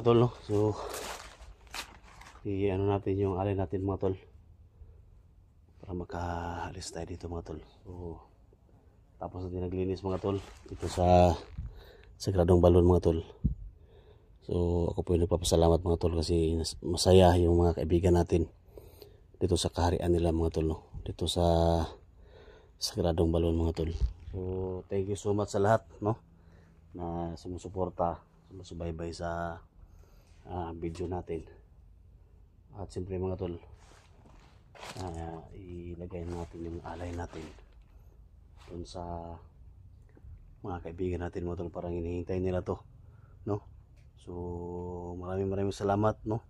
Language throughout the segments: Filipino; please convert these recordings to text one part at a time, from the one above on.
tol, no? So i-ano natin yung alay natin mga tol para makaalis tayo dito mga tol. So tapos natin naglinis mga tol dito sa Sagradong Balon mga tol. So ako po yung nagpapasalamat mga tol kasi masaya yung mga kaibigan natin dito sa kaharian nila mga tol, no? Dito sa Sagradong Balon mga tol. So thank you so much sa lahat, no, na sumusuporta, sumusubaybay sa video natin. At siyempre mga tol, ilagay natin yung alay natin dun sa mga kaibigan natin mga tol. Parang hinihintay nila to, no? So maraming salamat, no?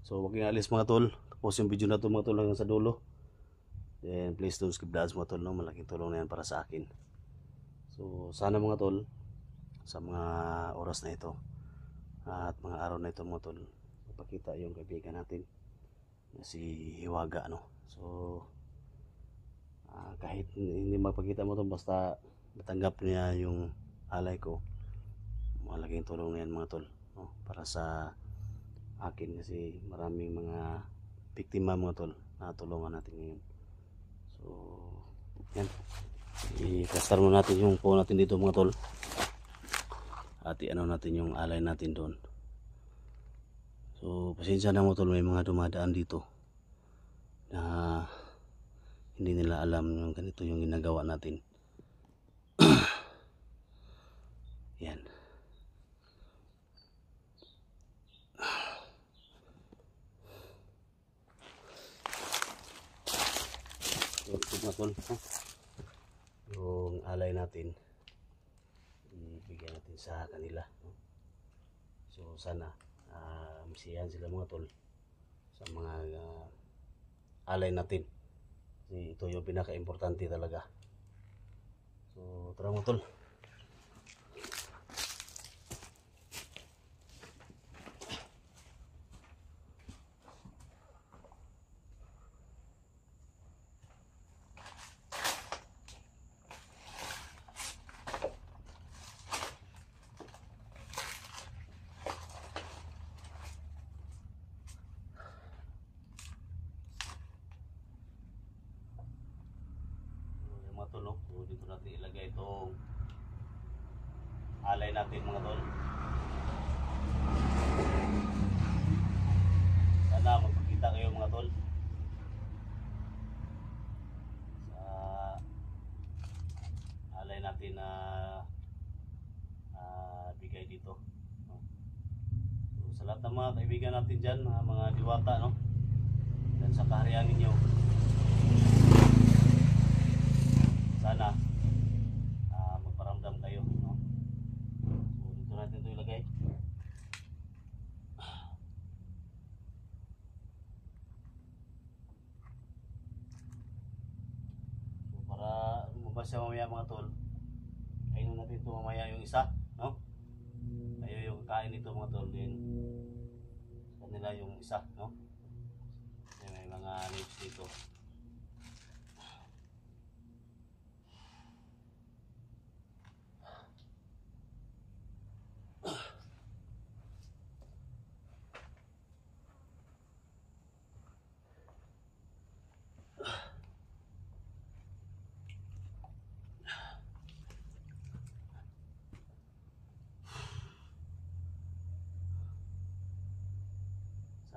So huwag kayong alis mga tol. Tapos yung video na to mga tol hanggang sa dulo. Then please don't skip the ads mga tol, no? Malaking tulong na yan para sa akin. So sana mga tol, sa mga oras na ito at mga araw na ito mga tol, mapakita yung kaibigan natin na si Hiwaga, no? So kahit hindi mapakita mo to, basta matanggap niya yung alay ko, malaking tulong na yan mga tol, no? Para sa akin kasi maraming mga biktima mga tol na tulungan natin ngayon. So yan, i-plaster mo natin yung po natin dito mga tol at i-ano natin yung alay natin doon. So pasensya na mga tol, may mga dumadaan dito na hindi nila alam yung ganito yung ginagawa natin. Yan. So ito mga tol, yung alay natin ibigay natin sa kanila, no? So sana masiyahan sila mga tol sa mga alay natin. Kasi ito yung pinaka-importante talaga. So tara mga tol. Tol, no? So dito natin ilagay itong alay natin mga tol. Sana magpakita kayo mga tol sa alay natin na bigay dito, no? So sa lahat ng mga kaibigan natin dyan, mga diwata, no, dyan sa kaharian ninyo, sana magparamdam kayo, no? So dito natin ito ilagay. So para lumabas siya mamaya mga tol, kainin natin ito mamaya yung isa, no? Kayo yung kain nito mga tol, din kanila yung isa, no? Kasi may mga leaves dito.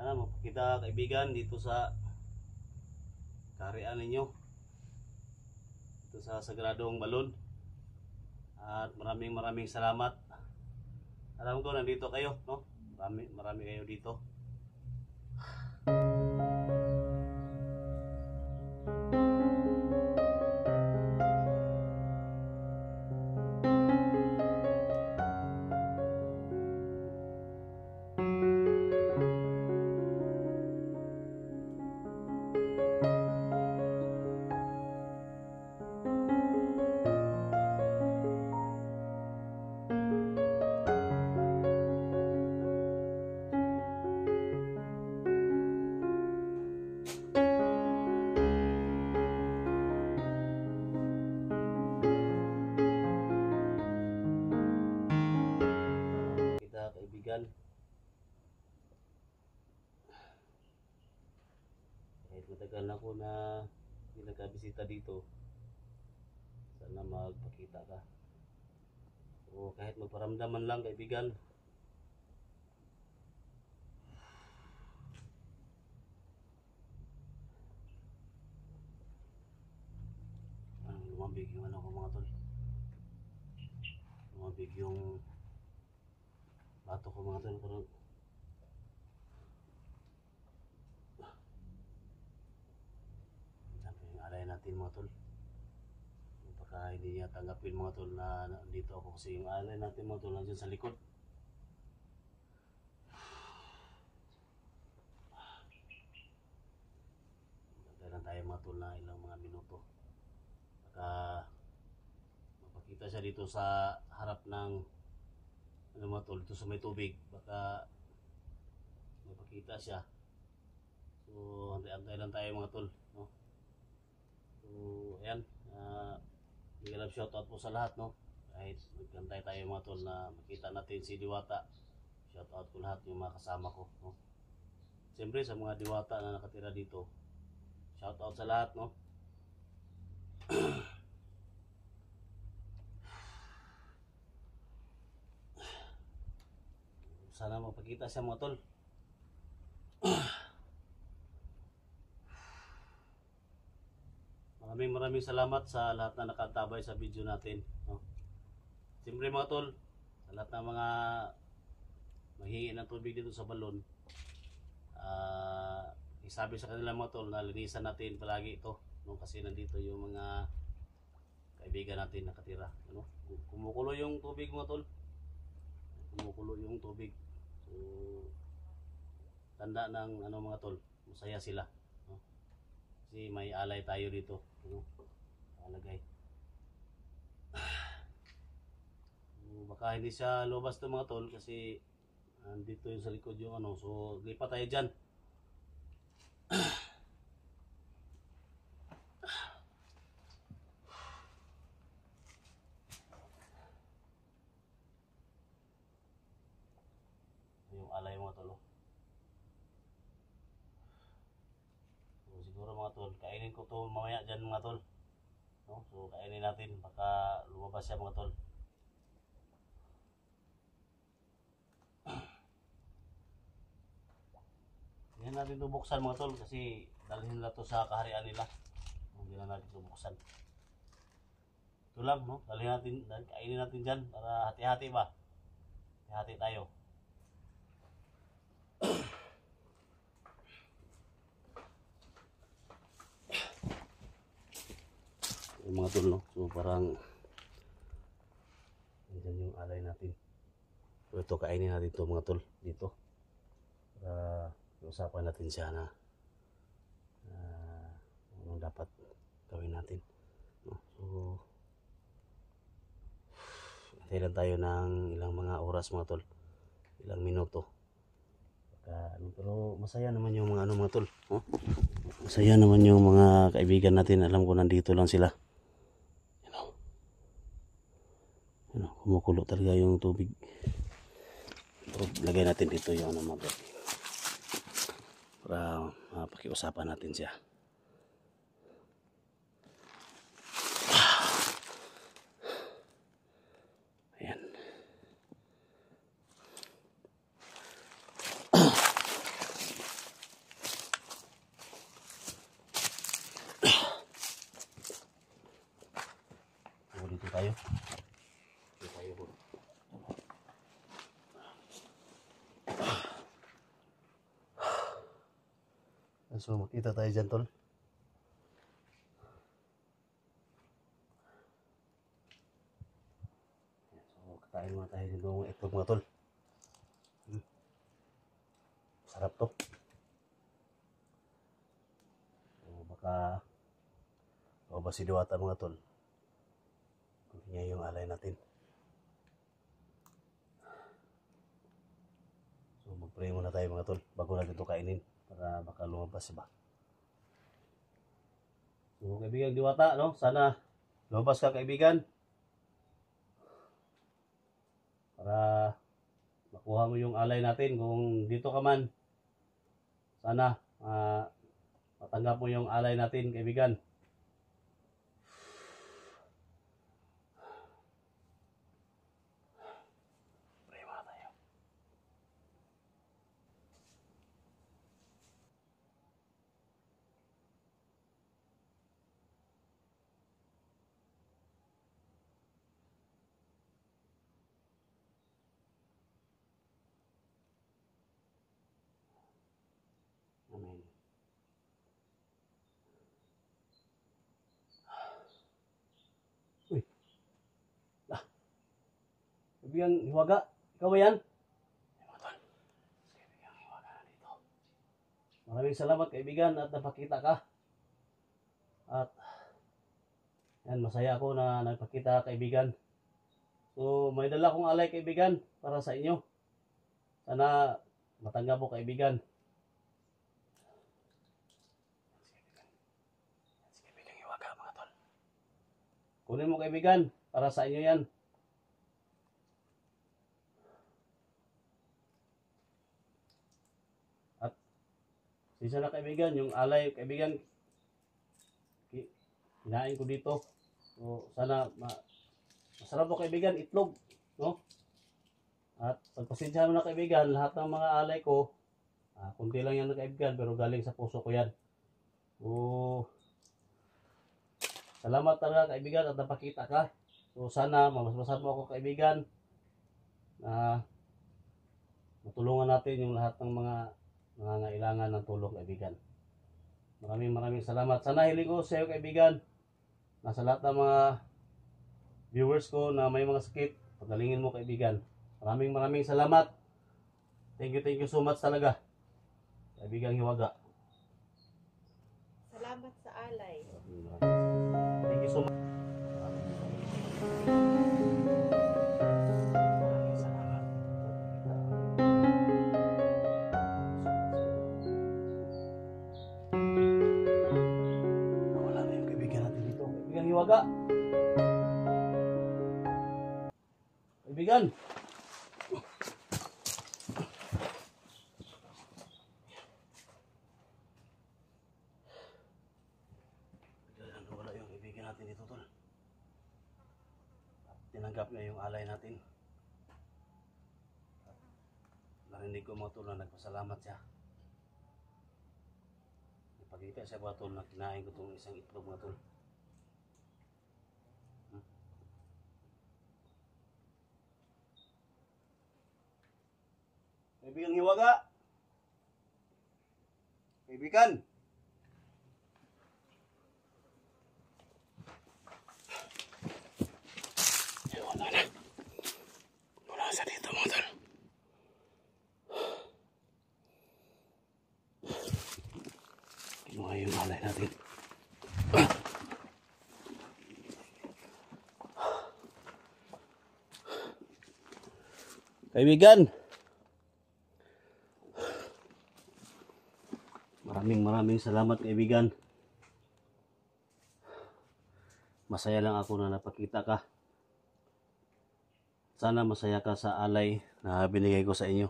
Sana magpakita kaibigan dito sa kaharian ninyo, dito sa Sagradong Balon. At maraming salamat. Alam ko nandito kayo, no? Marami kayo dito. kahit matagal na ako na hindi nagkabisita dito, sana magpakita ka. O kahit magparamdaman lang kaibigan. Lumambig yung ano ko mga tol. Lumambig yung bato ko mga tol. Parang yung alay natin mga tol. Baka hindi niya tanggapin mga tol na nandito ako kasi yung alay natin mga tol nandiyan sa likod. Maganda lang tayo mga tol na ilang mga minuto. Baka mapakita siya dito sa harap ng ano mga tol, dito sa may tubig. Baka mapakita siya. So antay-antay lang tayo mga tol, no? So ayan, big love shoutout po sa lahat, no? Kahit magkantay tayo mga tol na makita natin si Diwata, shoutout ko lahat yung mga kasama ko, no? Siyempre sa mga Diwata na nakatira dito, shoutout sa lahat, no? Sana mapakita siya mga tol. Maraming salamat sa lahat na nakatabay sa video natin, no? Siyempre mga tol, sa lahat ng mga manghingi ng tubig dito sa balon, isabi sa kanila mga tol na linisan natin palagi ito, no? Kasi nandito yung mga kaibigan natin nakatira, ano? Kumukulo yung tubig mga tol, kumukulo yung tubig. So tanda ng ano mga tol, masaya sila, no? Kasi may alay tayo dito, ano? Alagay. Baka hindi siya lumabas to mga tol kasi andito yung sa likod yung ano, so lipat tayo dyan. Yung alay mga tol, so siguro mga tol, kainin ko to mamaya dyan mga tol, no? So kainin natin, baka lumabas siya mga tol. Hindi natin ito buksan mga tol kasi dalhin nila to sa kaharian nila. Hindi na natin ito buksan. Ito lang, no? Dalhin natin, kainin natin dyan para hati-hati ba? Hati-hati tayo. Yung mga tol, no? So parang andyan yung alay natin. So ito, kainin natin ito mga tol dito. Para usapan natin siya na anong dapat gawin natin, no? So antay lang tayo ng ilang mga oras mga tol, ilang minuto. Pero masaya naman yung mga ano mga tol, no? Masaya naman yung mga kaibigan natin, alam ko nandito lang sila. Kumukulo talaga yung tubig. So, lagay natin dito yung ano mga tol, para pakiusapan natin siya. Ayan. So, dito tayo. Dito tayo po. So makita tayo dyan tol. So kakain muna tayo dito ng itlog mga tol. Sarap to. So baka ba si Diwata mga tol, hindi niya yung alay natin. So mag-pray muna tayo mga tol bago natin ito kainin, para baka lumabas ba. So kaibigan Diwata, no? Sana lumabas ka kaibigan, para makuha mo yung alay natin. Kung dito ka man, sana Patanggap mo yung alay natin, kaibigan. Pray muna tayo. Amen. Uy. Kaibigan, Hiwaga. Ikaw ba yan? Kaibigan, Hiwaga na dito. Maraming salamat, kaibigan, at napakita ka. At yan, masaya ako na nagpakita, kaibigan. So, may dala kong alay, kaibigan, para sa inyo. Sana matanggap mo, kaibigan. Kaibigan, Hiwaga, mga tol. Kunin mo, kaibigan, para sa inyo yan. At sisa na, kaibigan, yung alay, kaibigan, kinain ko dito. So, sana masarap to, kaibigan, itlog, no? At pagpasensyahan mo na, kaibigan, lahat ng mga alay ko, kunti lang yan, kaibigan, pero galing sa puso ko yan. So, salamat talaga, kaibigan, at napakita ka. So, sana mamasmasan mo ako, kaibigan, na matulungan natin yung lahat ng mga nangangailangan ng tulong, kaibigan. Maraming salamat. Sana hiling ko sa iyo, kaibigan, na sa lahat ng mga viewers ko na may mga sakit, pagalingin mo, kaibigan. Maraming salamat. Thank you so much talaga, kaibigan Hiwaga. Salamat sa alay. Thank you so much. Maraming salamat. Nawala na yung kaibigan natin dito, kaibigan Hiwaga. Kaibigan. Wala yung kaibigan natin dito, tol. Tinanggap niya yung alay natin. Narinig ko, mga tol, na nagpasalamat siya. Napagkita siya, mga tol, na kinain ko itong isang itlog, mga tol. Kaibigan Hiwaga. Kaibigan. Wala na. Wala sa dito, mga tol. Kinuha yung alay natin. Kaibigan. Maraming salamat, kaibigan. Masaya lang ako na napakita ka. Sana masaya ka sa alay na binigay ko sa inyo.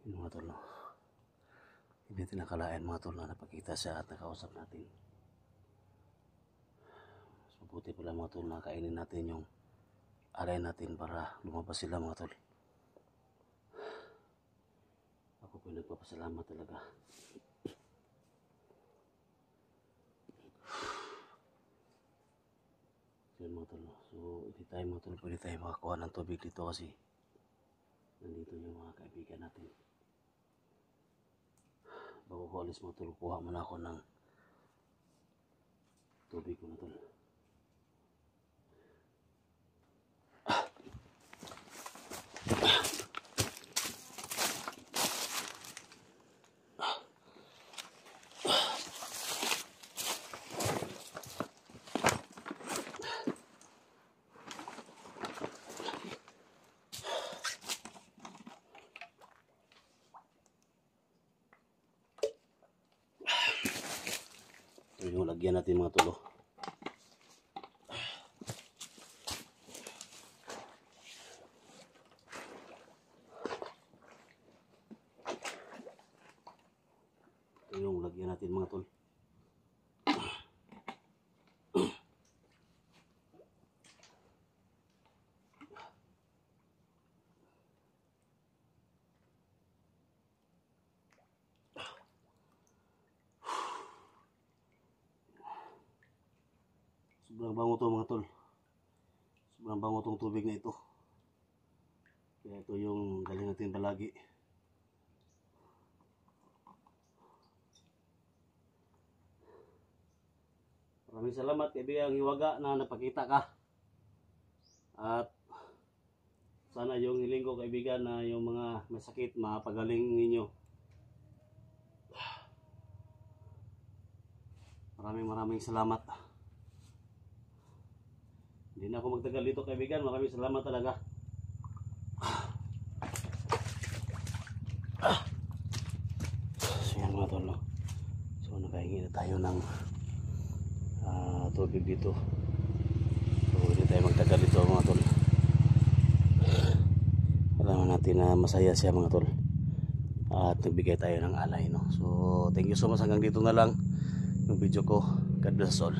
Yun, mga tol. Hindi tinakalain, mga tol, na napakita siya at nakausap natin. Mas mabuti pala, mga tol, na kainin natin yung alay natin para lumabas sila, mga tol. Ako po nagpapasalamat talaga. Yun, mga tol. So, hindi tayo, mga tol, pwede tayo makakuha ng tubig dito kasi nandito yung mga kaibigan natin. Bago ko alis, mga tol, kuha muna ako ng tubig, mga tol. Ito yung lagyan natin, mga tol. Lagyan natin mga tol. Sobrang bango to mga tol. Sobrang bango tong tubig na ito. Kaya ito yung galing natin palagi. Maraming salamat kaibigang Hiwaga na napakita ka. At sana yung hiling ko kaibigan na yung mga masakit mapagaling ninyo. Maraming salamat. Hindi na ako magtagal dito kaibigan. Maraming salamat talaga. So yan mga tol. So nakahingi na tayo ng tubig dito. So hindi tayo magtagal dito mga tol. Alam natin na masaya siya mga tol. At nagbigay tayo ng alay, no? So thank you so much, hanggang dito na lang yung video ko. God bless us all.